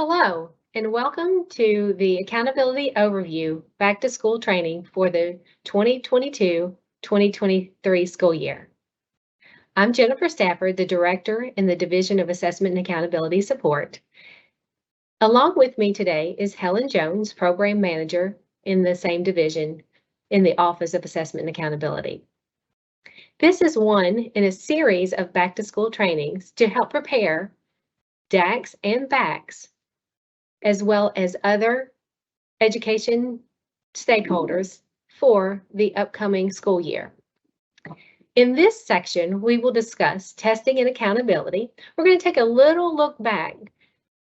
Hello, and welcome to the Accountability Overview Back to School Training for the 2022-2023 school year. I'm Jennifer Stafford, the Director in the Division of Assessment and Accountability Support. Along with me today is Helen Jones, Program Manager in the same division in the Office of Assessment and Accountability. This is one in a series of back to school trainings to help prepare DACs and BACs as well as other education stakeholders for the upcoming school year. In this section, we will discuss testing and accountability. We're going to take a little look back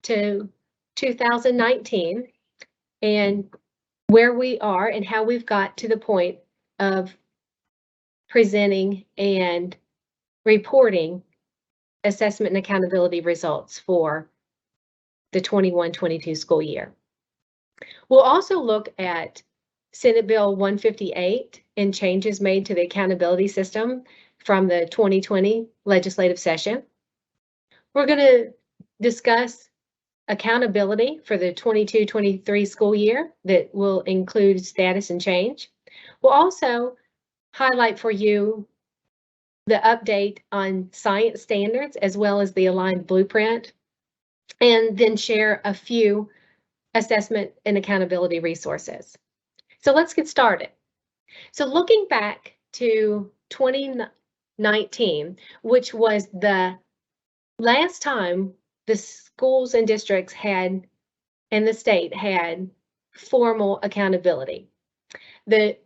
to 2019 and where we are and how we've got to the point of presenting and reporting assessment and accountability results for the 21-22 school year. We'll also look at Senate Bill 158 and changes made to the accountability system from the 2020 legislative session. We're going to discuss accountability for the 22-23 school year that will include status and change. We'll also highlight for you the update on science standards as well as the aligned blueprint, and then share a few assessment and accountability resources. So let's get started. So looking back to 2019, which was the last time the schools and districts had, and the state had, formal accountability. The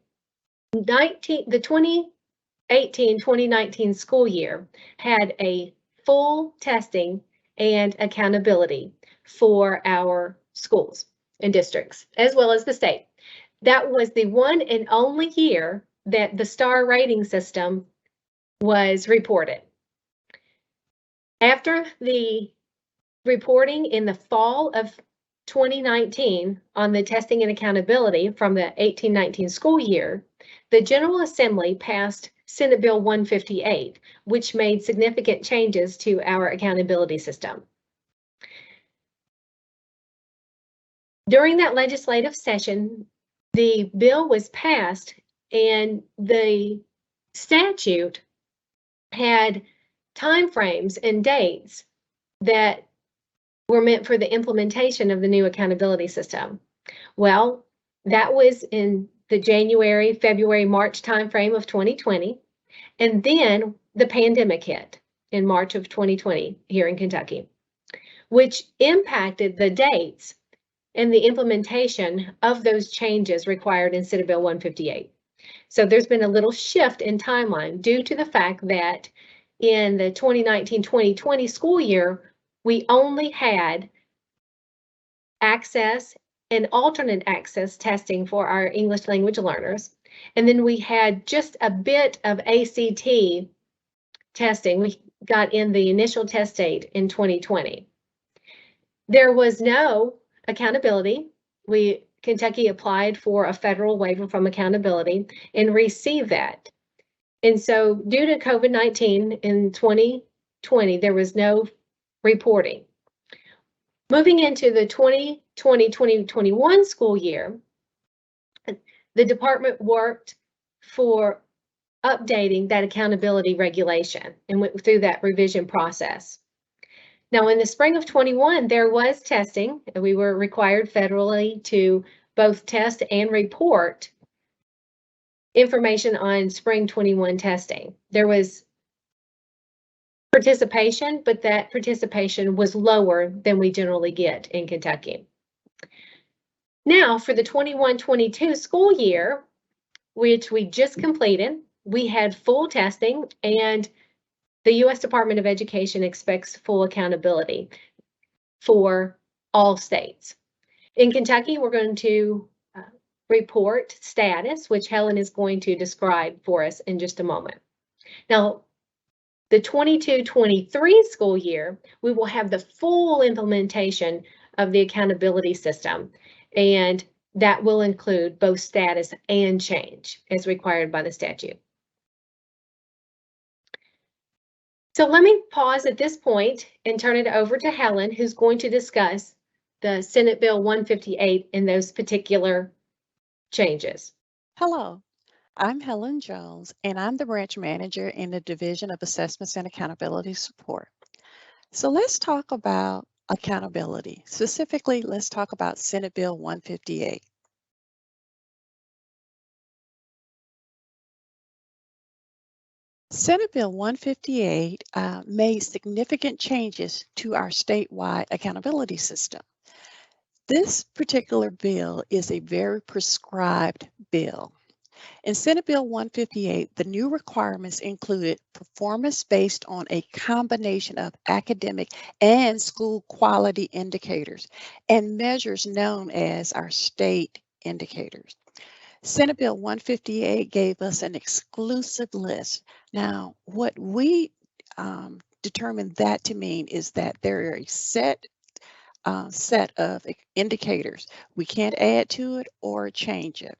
2018-2019 school year had a full testing and accountability for our schools and districts, as well as the state. That was the one and only year that the STAR rating system was reported. After the reporting in the fall of 2019 on the testing and accountability from the 18-19 school year, the General Assembly passed Senate Bill 158, which made significant changes to our accountability system. During that legislative session, the bill was passed and the statute had timeframes and dates that were meant for the implementation of the new accountability system. Well, that was in the January, February, March timeframe of 2020, and then the pandemic hit in March of 2020 here in Kentucky, which impacted the dates and the implementation of those changes required in Senate Bill 158. So there's been a little shift in timeline due to the fact that in the 2019-2020 school year, we only had access and alternate access testing for our English language learners. And then we had just a bit of ACT testing. We got in the initial test date in 2020. There was no accountability. Kentucky applied for a federal waiver from accountability and received that. And so due to COVID-19 in 2020, there was no reporting. Moving into the 2020-2021 school year, the department worked for updating that accountability regulation and went through that revision process. Now, in the spring of 21, there was testing, and we were required federally to both test and report information on spring 21 testing. There was participation, but that participation was lower than we generally get in Kentucky. Now, for the 21-22 school year, which we just completed, we had full testing, and the U.S. Department of Education expects full accountability for all states. In Kentucky, we're going to report status, which Helen is going to describe for us in just a moment. Now, the 22-23 school year, we will have the full implementation of the accountability system, and that will include both status and change as required by the statute. So let me pause at this point and turn it over to Helen, who's going to discuss the Senate Bill 158 and those particular changes. Hello, I'm Helen Jones, and I'm the branch manager in the Division of Assessments and Accountability Support. So let's talk about accountability. Specifically, let's talk about Senate Bill 158. Senate Bill 158 made significant changes to our statewide accountability system. This particular bill is a very prescribed bill. In Senate Bill 158, the new requirements included performance based on a combination of academic and school quality indicators and measures known as our state indicators. Senate Bill 158 gave us an exclusive list. Now, what we determined that to mean is that there are a set of indicators. We can't add to it or change it.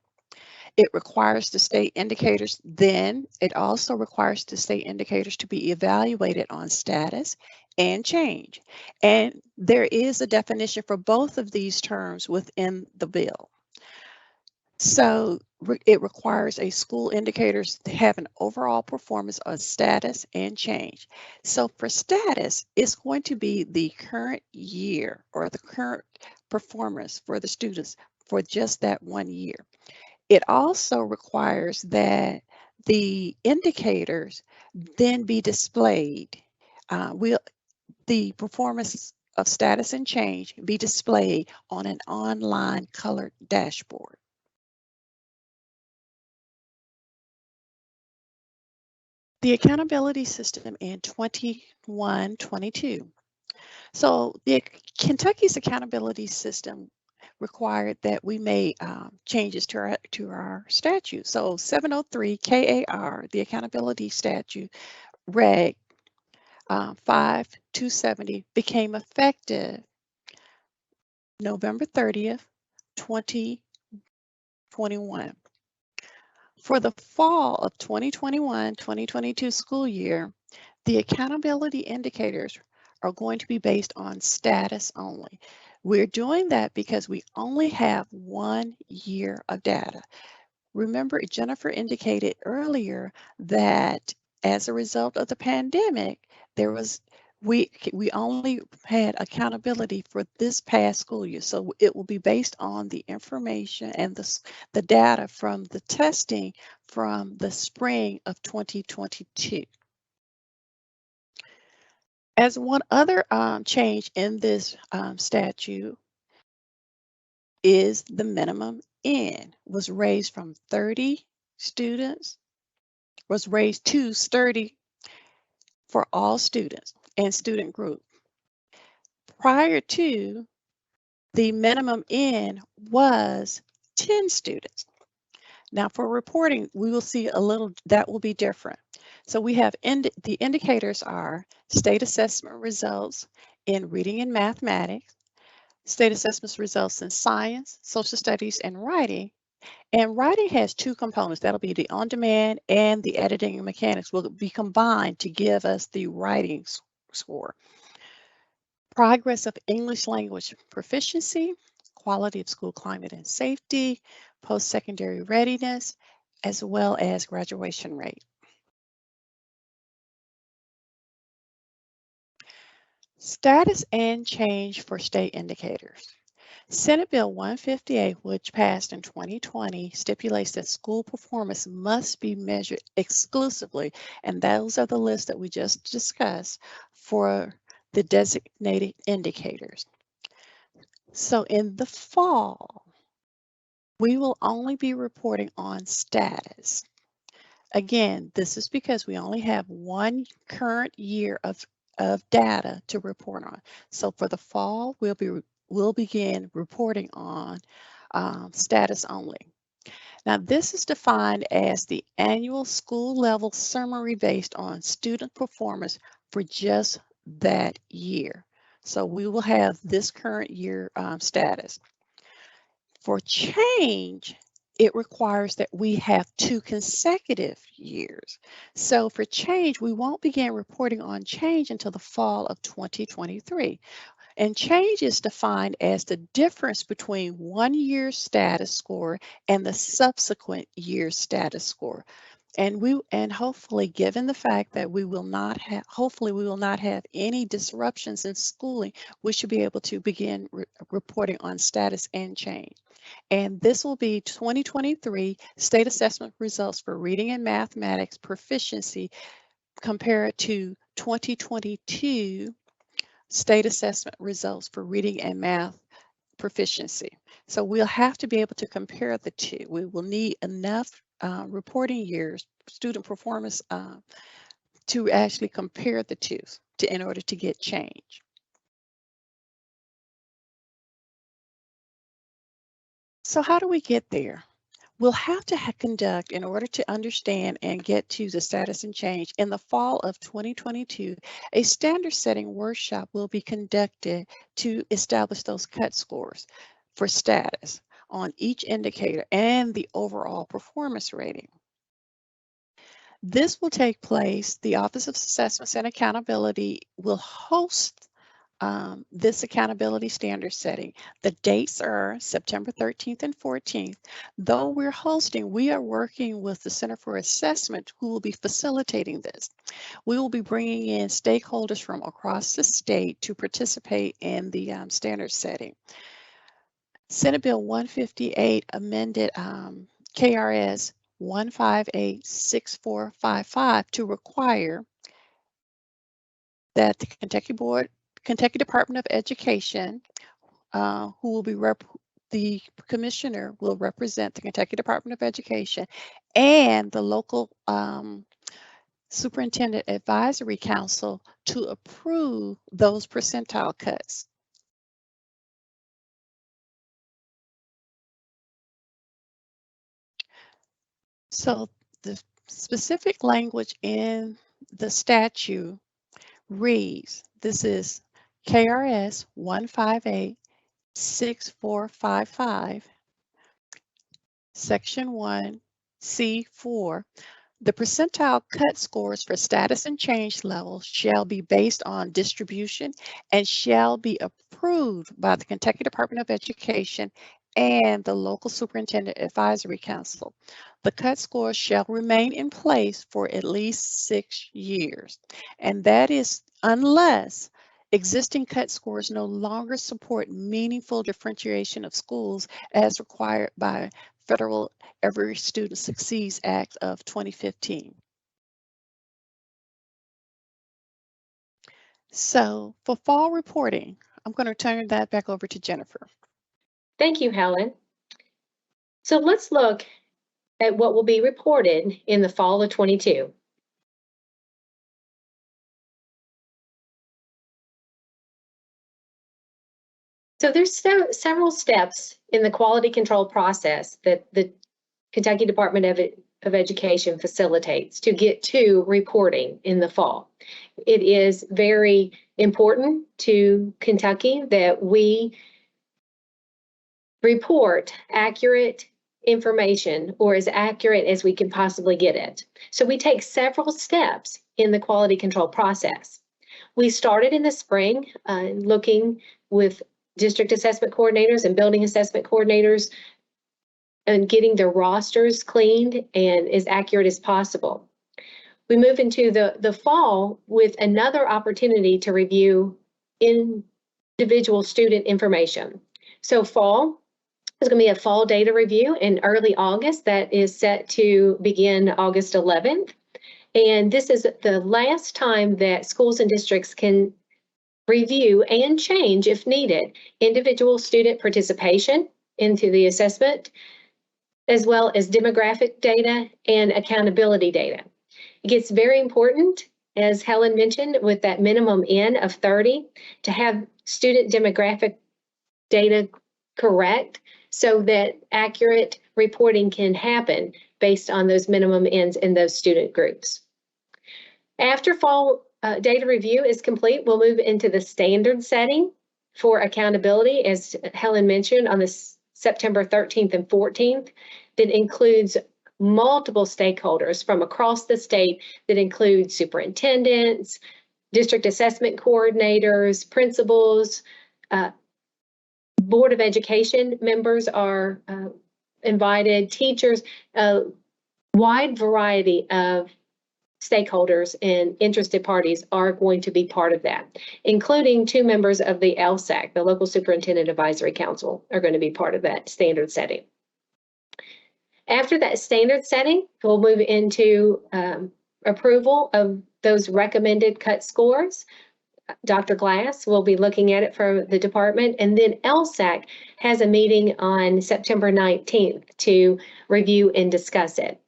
It requires the state indicators. Then it also requires the state indicators to be evaluated on status and change. And there is a definition for both of these terms within the bill. So it requires a school indicators to have an overall performance on status and change. So for status, it's going to be the current year or the current performance for the students for just that 1 year. It also requires that the indicators then be displayed. The performance of status and change be displayed on an online colored dashboard. The accountability system in 21-22. So the Kentucky's accountability system required that we made changes to our statute. So 703 KAR, the accountability statute, Reg 5270, became effective November 30th, 2021. For the fall of 2021-2022 school year, the accountability indicators are going to be based on status only. We're doing that because we only have 1 year of data. Remember, Jennifer indicated earlier that as a result of the pandemic, we only had accountability for this past school year. So it will be based on the information and the data from the testing from the spring of 2022. As one other change in this statute is the minimum N was raised from 30 students, was raised to 30 for all students and student group. Prior to, the minimum N was 10 students. Now for reporting, we will see that will be different. So we have the indicators are state assessment results in reading and mathematics, state assessment results in science, social studies, and writing. And writing has two components. That'll be the on-demand and the editing and mechanics will be combined to give us the writing score. Progress of English language proficiency, quality of school climate and safety, post-secondary readiness, as well as graduation rate. Status and change for state indicators. Senate Bill 158, which passed in 2020, stipulates that school performance must be measured exclusively, and those are the lists that we just discussed for the designated indicators. So in the fall, we will only be reporting on status. Again, this is because we only have 1 current year of data to report on. So for the fall, we'll begin reporting on status only. Now this is defined as the annual school level summary based on student performance for just that year. So we will have this current year status. For change, it requires that we have 2 consecutive years. So for change, we won't begin reporting on change until the fall of 2023. And change is defined as the difference between 1 year's status score and the subsequent year's status score. And hopefully, given the fact that we will not have any disruptions in schooling, we should be able to begin reporting on status and change. And this will be 2023 state assessment results for reading and mathematics proficiency compared to 2022 state assessment results for reading and math proficiency. So we'll have to be able to compare the two. We will need enough reporting years, student performance, to actually compare the two in order to get change. So how do we get there? We'll have to conduct, in order to understand and get to the status and change, in the fall of 2022, a standard setting workshop will be conducted to establish those cut scores for status on each indicator and the overall performance rating. This will take place, the Office of Assessments and Accountability will host this accountability standard setting. The dates are September 13th and 14th. Though we're hosting, we are working with the Center for Assessment who will be facilitating this. We will be bringing in stakeholders from across the state to participate in the standard setting. Senate Bill 158 amended KRS 1586455 to require that the Kentucky Department of Education, who will be the commissioner will represent the Kentucky Department of Education and the local Superintendent Advisory Council to approve those percentile cuts. So the specific language in the statute reads, this is KRS 1586455, Section 1, C4. The percentile cut scores for status and change levels shall be based on distribution and shall be approved by the Kentucky Department of Education and the local Superintendent Advisory Council. The cut scores shall remain in place for at least 6 years, and that is unless existing cut scores no longer support meaningful differentiation of schools as required by Federal Every Student Succeeds Act of 2015. So for fall reporting, I'm going to turn that back over to Jennifer. Thank you, Helen. So let's look at what will be reported in the fall of 22. So there's several steps in the quality control process that the Kentucky Department of Education facilitates to get to reporting in the fall. It is very important to Kentucky that we report accurate information, or as accurate as we can possibly get it. So we take several steps in the quality control process. We started in the spring looking with district assessment coordinators and building assessment coordinators and getting their rosters cleaned and as accurate as possible. We move into the fall with another opportunity to review individual student information. So fall is going to be a fall data review in early August that is set to begin August 11th. And this is the last time that schools and districts can review and change, if needed, individual student participation into the assessment, as well as demographic data and accountability data. It gets very important, as Helen mentioned, with that minimum N of 30, to have student demographic data correct so that accurate reporting can happen based on those minimum Ns in those student groups. After fall data review is complete, we'll move into the standard setting for accountability, as Helen mentioned, on the September 13th and 14th, that includes multiple stakeholders from across the state, that includes superintendents, district assessment coordinators, principals, Board of Education members are invited, teachers, a wide variety of stakeholders and interested parties are going to be part of that, including 2 members of the LSAC, the Local Superintendent Advisory Council, are going to be part of that standard setting. After that standard setting, we'll move into approval of those recommended cut scores. Dr. Glass will be looking at it for the department, and then LSAC has a meeting on September 19th to review and discuss it.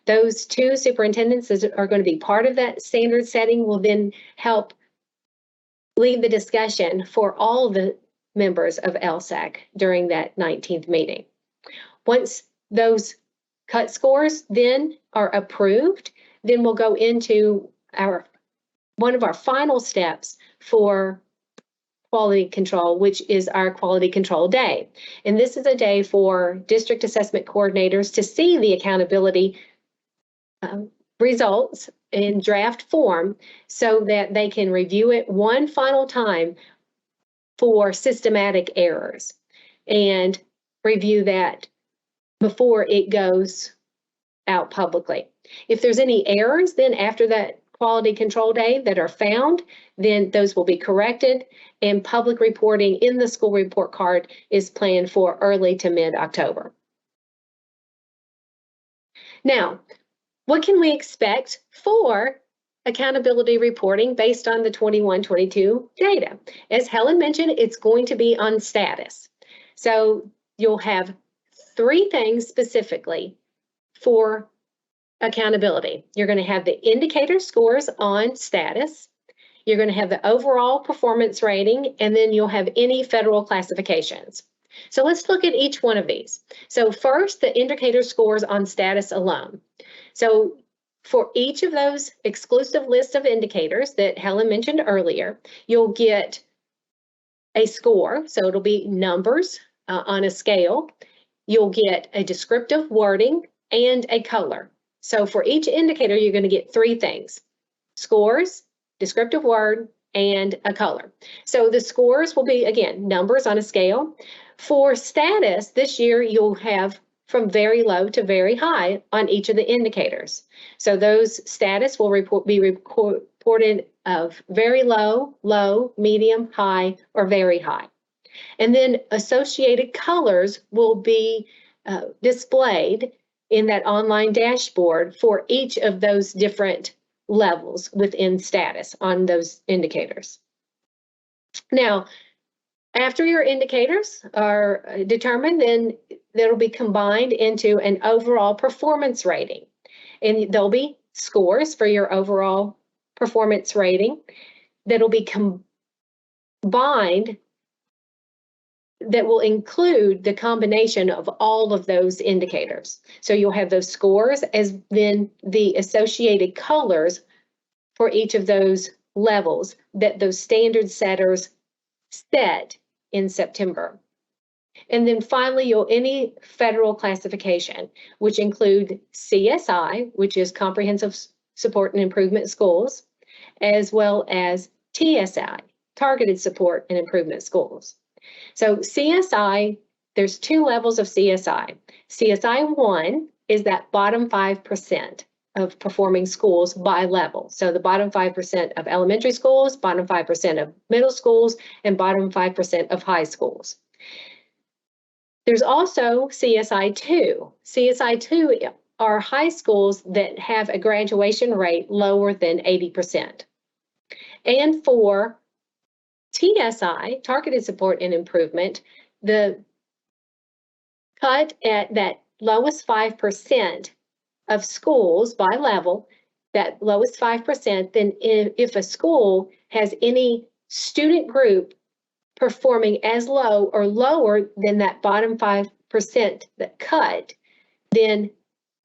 Those 2 superintendents that are going to be part of that standard setting will then help lead the discussion for all the members of LSAC during that 19th meeting. Once those cut scores then are approved, then we'll go into one of our final steps for quality control, which is our quality control day. And this is a day for district assessment coordinators to see the accountability results in draft form so that they can review it one final time for systematic errors and review that before it goes out publicly. If there's any errors, then after that quality control day that are found, then those will be corrected, and public reporting in the school report card is planned for early to mid-October. Now, what can we expect for accountability reporting based on the 21-22 data? As Helen mentioned, it's going to be on status. So you'll have 3 things specifically for accountability. You're going to have the indicator scores on status, you're going to have the overall performance rating, and then you'll have any federal classifications. So let's look at each one of these. So first, the indicator scores on status alone. So for each of those exclusive list of indicators that Helen mentioned earlier, you'll get a score. So it'll be numbers on a scale. You'll get a descriptive wording and a color. So for each indicator, you're going to get 3 things: scores, descriptive word, and a color. So the scores will be, again, numbers on a scale. For status, this year you'll have from very low to very high on each of the indicators. So those status will be reported of very low, low, medium, high, or very high. And then associated colors will be displayed in that online dashboard for each of those different levels within status on those indicators. Now, after your indicators are determined, then that'll be combined into an overall performance rating. And there'll be scores for your overall performance rating that'll be combined that will include the combination of all of those indicators. So you'll have those scores as then the associated colors for each of those levels that those standard setters set in September. And then finally, any federal classification, which include CSI, which is Comprehensive Support and Improvement Schools, as well as TSI, Targeted Support and Improvement Schools. So CSI, there's 2 levels of CSI. CSI 1 is that bottom 5% of performing schools by level. So the bottom 5% of elementary schools, bottom 5% of middle schools, and bottom 5% of high schools. There's also CSI 2. CSI 2 are high schools that have a graduation rate lower than 80%. And for TSI, Targeted Support and Improvement, the cut at that lowest 5% of schools by level, that lowest 5%, then if a school has any student group performing as low or lower than that bottom 5% that cut, then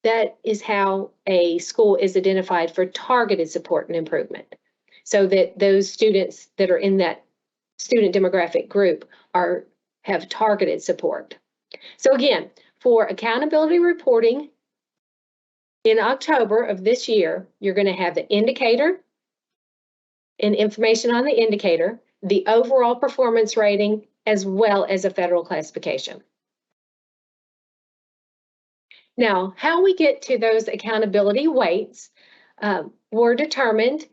that is how a school is identified for targeted support and improvement. So that those students that are in that student demographic group have targeted support. So again, for accountability reporting in October of this year, you're going to have the indicator and information on the indicator. the overall performance rating as well as a federal classification. Now, how we get to those accountability weights were determined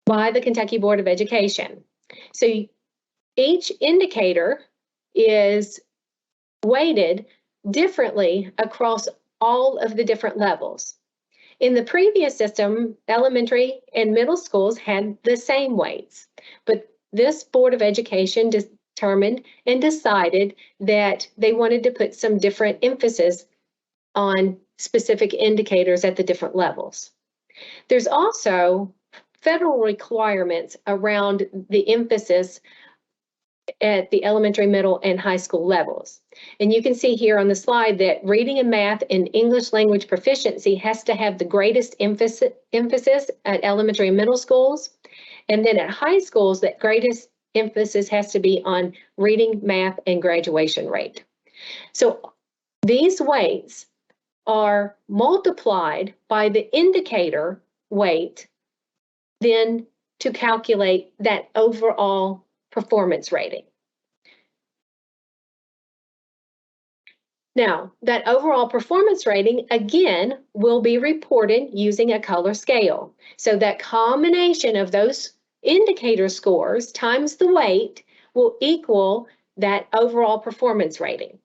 by the Kentucky Board of Education. So each indicator is weighted differently across all of the different levels. In the previous system, elementary and middle schools had the same weights, but this Board of Education determined and decided that they wanted to put some different emphasis on specific indicators at the different levels. There's also federal requirements around the emphasis at the elementary, middle, and high school levels. And you can see here on the slide that reading and math and English language proficiency has to have the greatest emphasis at elementary and middle schools. And then at high schools, that greatest emphasis has to be on reading, math, and graduation rate. So these weights are multiplied by the indicator weight then to calculate that overall performance rating. Now, that overall performance rating, again, will be reported using a color scale. So that combination of those indicator scores times the weight will equal that overall performance rating.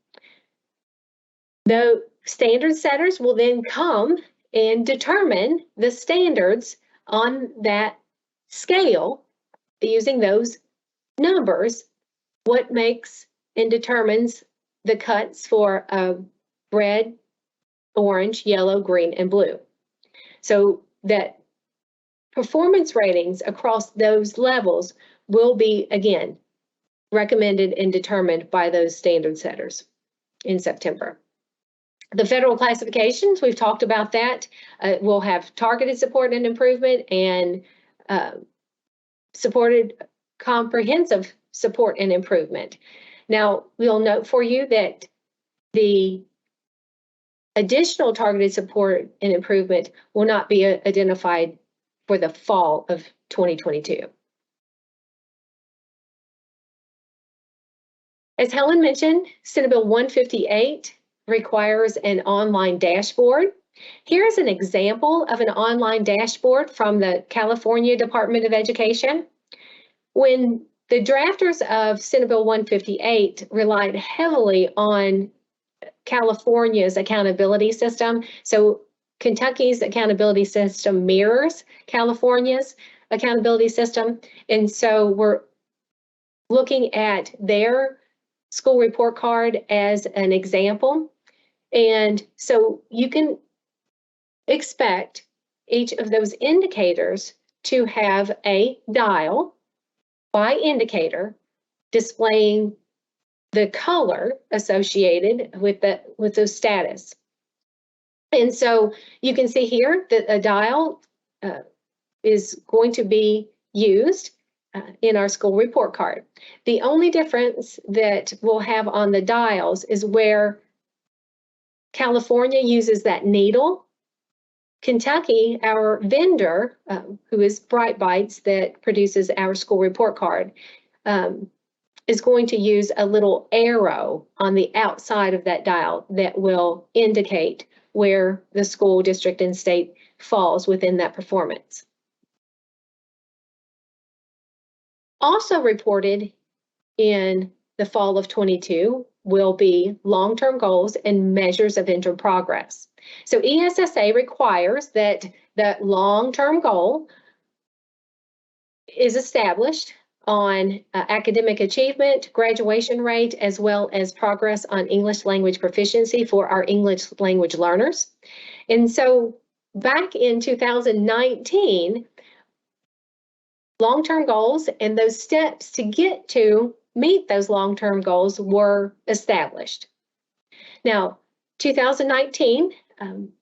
The standard setters will then come and determine the standards on that scale using those numbers, what makes and determines the cuts for red, orange, yellow, green, and blue. So that performance ratings across those levels will be, again, recommended and determined by those standard setters in September. The federal classifications, we've talked about that. We'll have targeted support and improvement and supported comprehensive support and improvement. Now, we'll note for you that the additional targeted support and improvement will not be identified for the fall of 2022. As Helen mentioned, Senate Bill 158 requires an online dashboard. Here's an example of an online dashboard from the California Department of Education. When the drafters of Senate Bill 158 relied heavily on California's accountability system. So Kentucky's accountability system mirrors California's accountability system. And so we're looking at their school report card as an example. And so you can expect each of those indicators to have a dial by indicator displaying the color associated with the status. And so you can see here that a dial is going to be used in our school report card. The only difference that we'll have on the dials is where California uses that needle. Kentucky, our vendor, who is Bright Bites that produces our school report card, is going to use a little arrow on the outside of that dial that will indicate where the school district and state falls within that performance. Also reported in the fall of 22 will be long-term goals and measures of interim progress. So ESSA requires that the long-term goal is established on academic achievement, graduation rate, as well as progress on English language proficiency for our English language learners. And so back in 2019, long-term goals and those steps to get to meet those long-term goals were established. Now, 2019,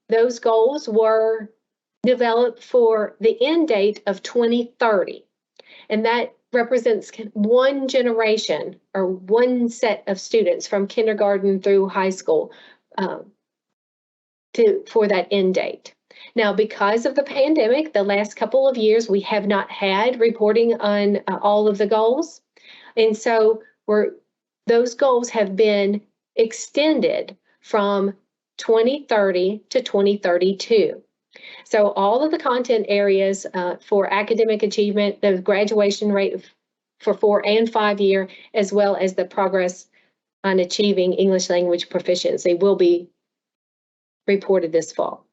those goals were developed for the end date of 2030, and that represents one generation or one set of students from kindergarten through high school for that end date. Now, because of the pandemic, the last couple of years, we have not had reporting on all of the goals. And so those goals have been extended from 2030 to 2032. So all of the content areas for academic achievement, the graduation rate for 4 and 5 year, as well as the progress on achieving English language proficiency will be reported this fall.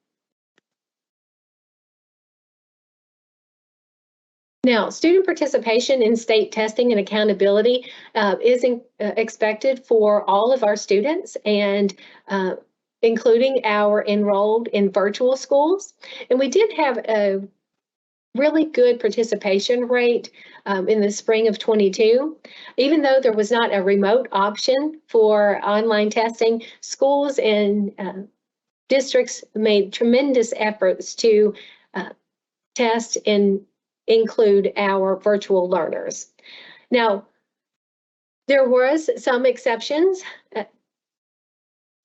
Now, student participation in state testing and accountability is expected for all of our students, and including our enrolled in virtual schools. And we did have a really good participation rate in the spring of 22. Even though there was not a remote option for online testing, schools and districts made tremendous efforts to test and include our virtual learners. Now, there was some exceptions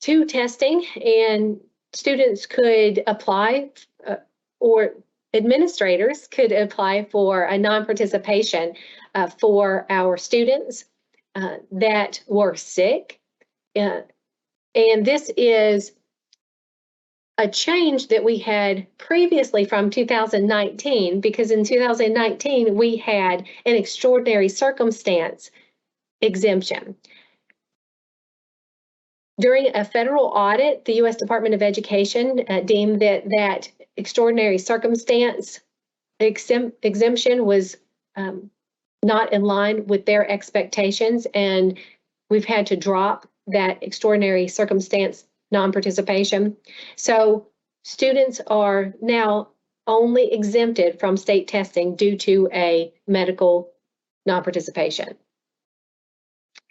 to testing, and students could apply or administrators could apply for a non-participation for our students that were sick. And this is a change that we had previously from 2019, because in 2019 we had an extraordinary circumstance exemption. During a federal audit, the U.S. Department of Education deemed that extraordinary circumstance exemption was not in line with their expectations, and we've had to drop that extraordinary circumstance non-participation. So students are now only exempted from state testing due to a medical non-participation.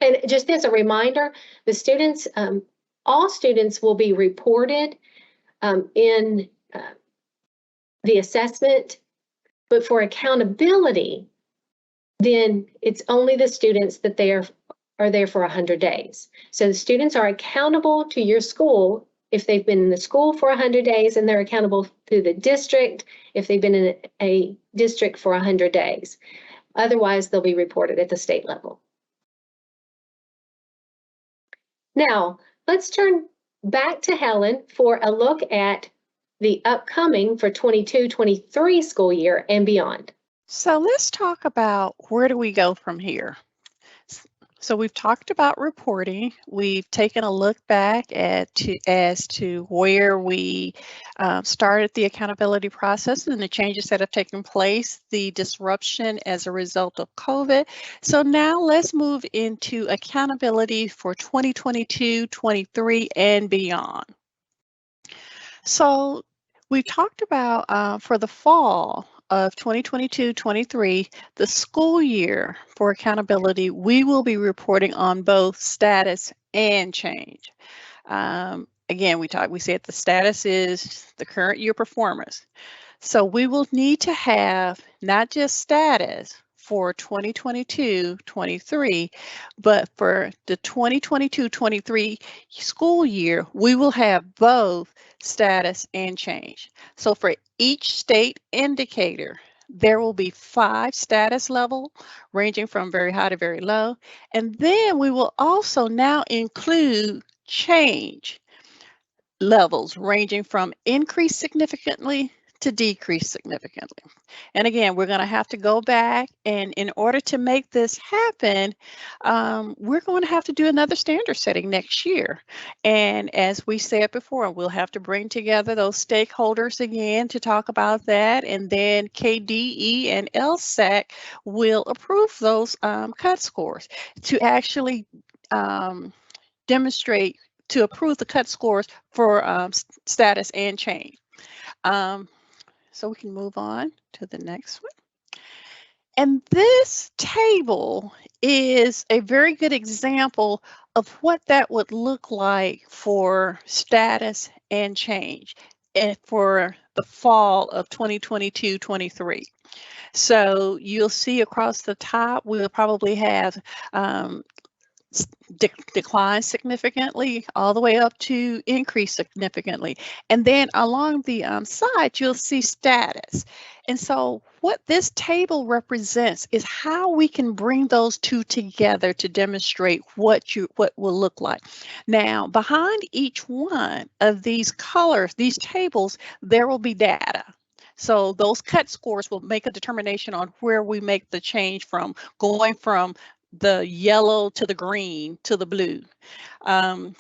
And just as a reminder, the students, all students will be reported in the assessment, but for accountability, then it's only the students that they are there for 100 days. So the students are accountable to your school if they've been in the school for 100 days, and they're accountable to the district if they've been in a district for 100 days. Otherwise, they'll be reported at the state level. Now, let's turn back to Helen for a look at the upcoming for 22-23 school year and beyond. So let's talk about where do we go from here. So we've talked about reporting. We've taken a look back as to where we started the accountability process and the changes that have taken place, the disruption as a result of COVID. So now let's move into accountability for 2022-23 and beyond. So we talked about for the fall of 2022-23, the school year for accountability, we will be reporting on both status and change. Again, we said the status is the current year performance. So we will need to have not just status for 2022-23, but for the 2022-23 school year, we will have both status and change. So for each state indicator, there will be 5 status levels ranging from very high to very low. And then we will also now include change levels ranging from increase significantly to decrease significantly. And again, we're going to have to go back, and in order to make this happen, we're going to have to do another standard setting next year. And as we said before, we'll have to bring together those stakeholders again to talk about that, and then KDE and LSAC will approve those cut scores to actually demonstrate to approve the cut scores for status and change. So we can move on to the next one. And this table is a very good example of what that would look like for status and change and for the fall of 2022-23. So you'll see across the top, we'll probably have decline significantly all the way up to increase significantly. And then along the side, you'll see status. And so what this table represents is how we can bring those two together to demonstrate what will look like. Now, behind each one of these colors, these tables, there will be data. So those cut scores will make a determination on where we make the change from going from the yellow to the green to the blue. And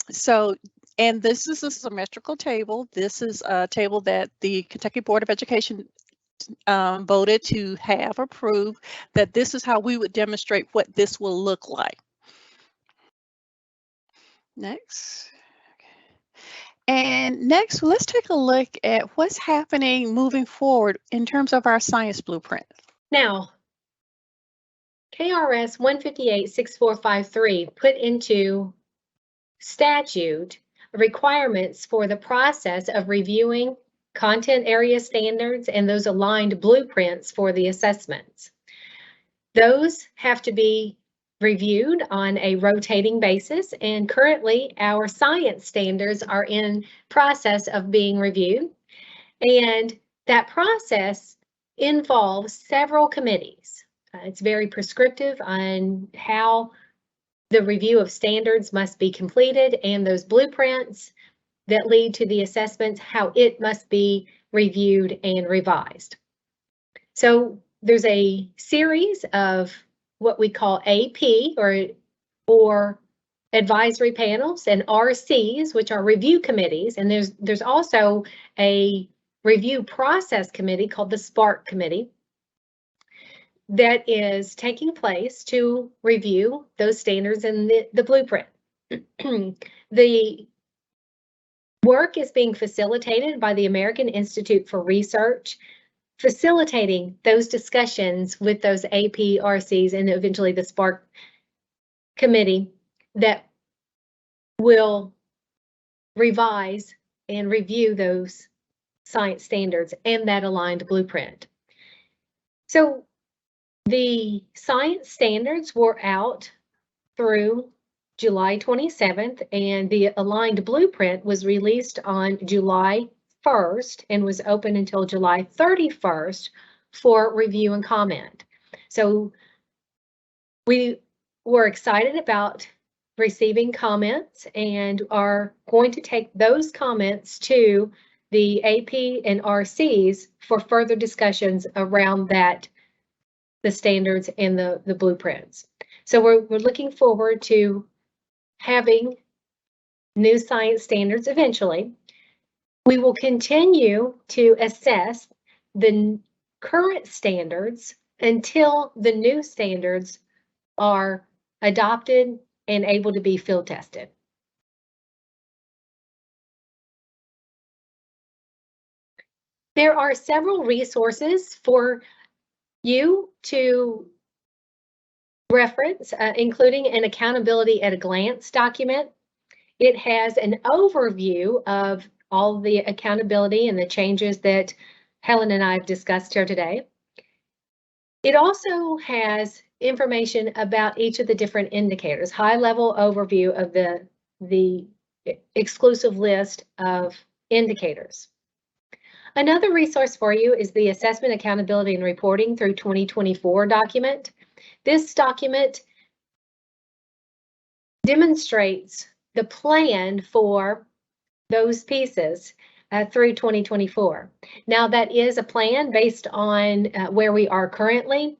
this is a symmetrical table. This is a table that the Kentucky Board of Education voted to have approved, that this is how we would demonstrate what this will look like. Next. And next, let's take a look at what's happening moving forward in terms of our science blueprint. Now, KRS 158-6453 put into statute requirements for the process of reviewing content area standards and those aligned blueprints for the assessments. Those have to be reviewed on a rotating basis, and currently our science standards are in process of being reviewed, and that process involves several committees. It's very prescriptive on how the review of standards must be completed and those blueprints that lead to the assessments, how it must be reviewed and revised. So there's a series of what we call AP or advisory panels, and RCs, which are review committees, and there's also a review process committee called the SPARK committee that is taking place to review those standards in the blueprint. The work is being facilitated by the American Institute for Research, facilitating those discussions with those AP, RCs, and eventually the SPARK committee that will revise and review those science standards and that aligned blueprint. So the science standards were out through July 27th, and the aligned blueprint was released on July 1st and was open until July 31st for review and comment. So we were excited about receiving comments and are going to take those comments to the AP and RCs for further discussions around that, the standards and the blueprints. So we're looking forward to having new science standards eventually. We will continue to assess the current standards until the new standards are adopted and able to be field tested. There are several resources for you to reference, including an accountability at a glance document. It has an overview of all the accountability and the changes that Helen and I have discussed here today. It also has information about each of the different indicators, high-level overview of the exclusive list of indicators. Another resource for you is the Assessment, Accountability, and Reporting through 2024 document. This document demonstrates the plan for those pieces through 2024. Now, that is a plan based on where we are currently.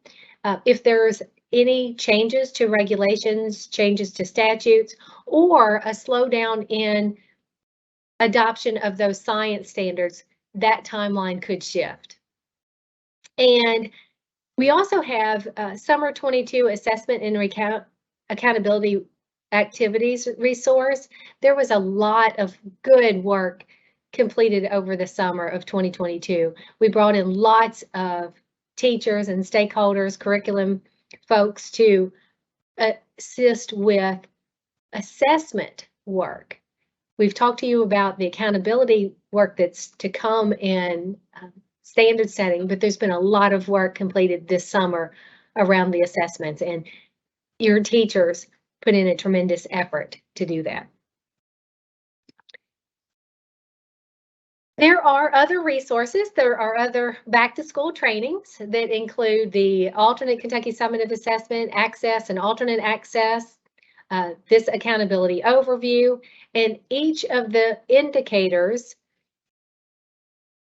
If there's any changes to regulations, changes to statutes, or a slowdown in adoption of those science standards, that timeline could shift. And we also have Summer 22 Assessment and Accountability Activities resource. There was a lot of good work completed over the summer of 2022. We brought in lots of teachers and stakeholders, curriculum folks to assist with assessment work. We've talked to you about the accountability work that's to come in standard setting, but there's been a lot of work completed this summer around the assessments, and your teachers put in a tremendous effort to do that. There are other resources. There are other back-to-school trainings that include the alternate Kentucky Summative Assessment, Access and Alternate Access, this accountability overview, and each of the indicators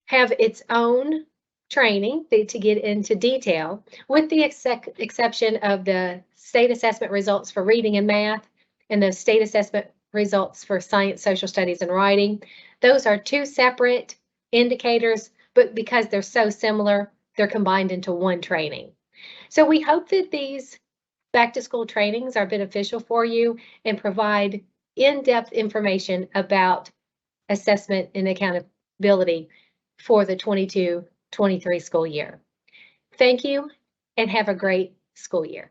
have its own training to get into detail, with the exception of the state assessment results for reading and math and the state assessment results for science, social studies, and writing. Those are two separate indicators, but because they're so similar, they're combined into one training. So we hope that these back-to-school trainings are beneficial for you and provide in-depth information about assessment and accountability for the 22-23 school year. Thank you and have a great school year.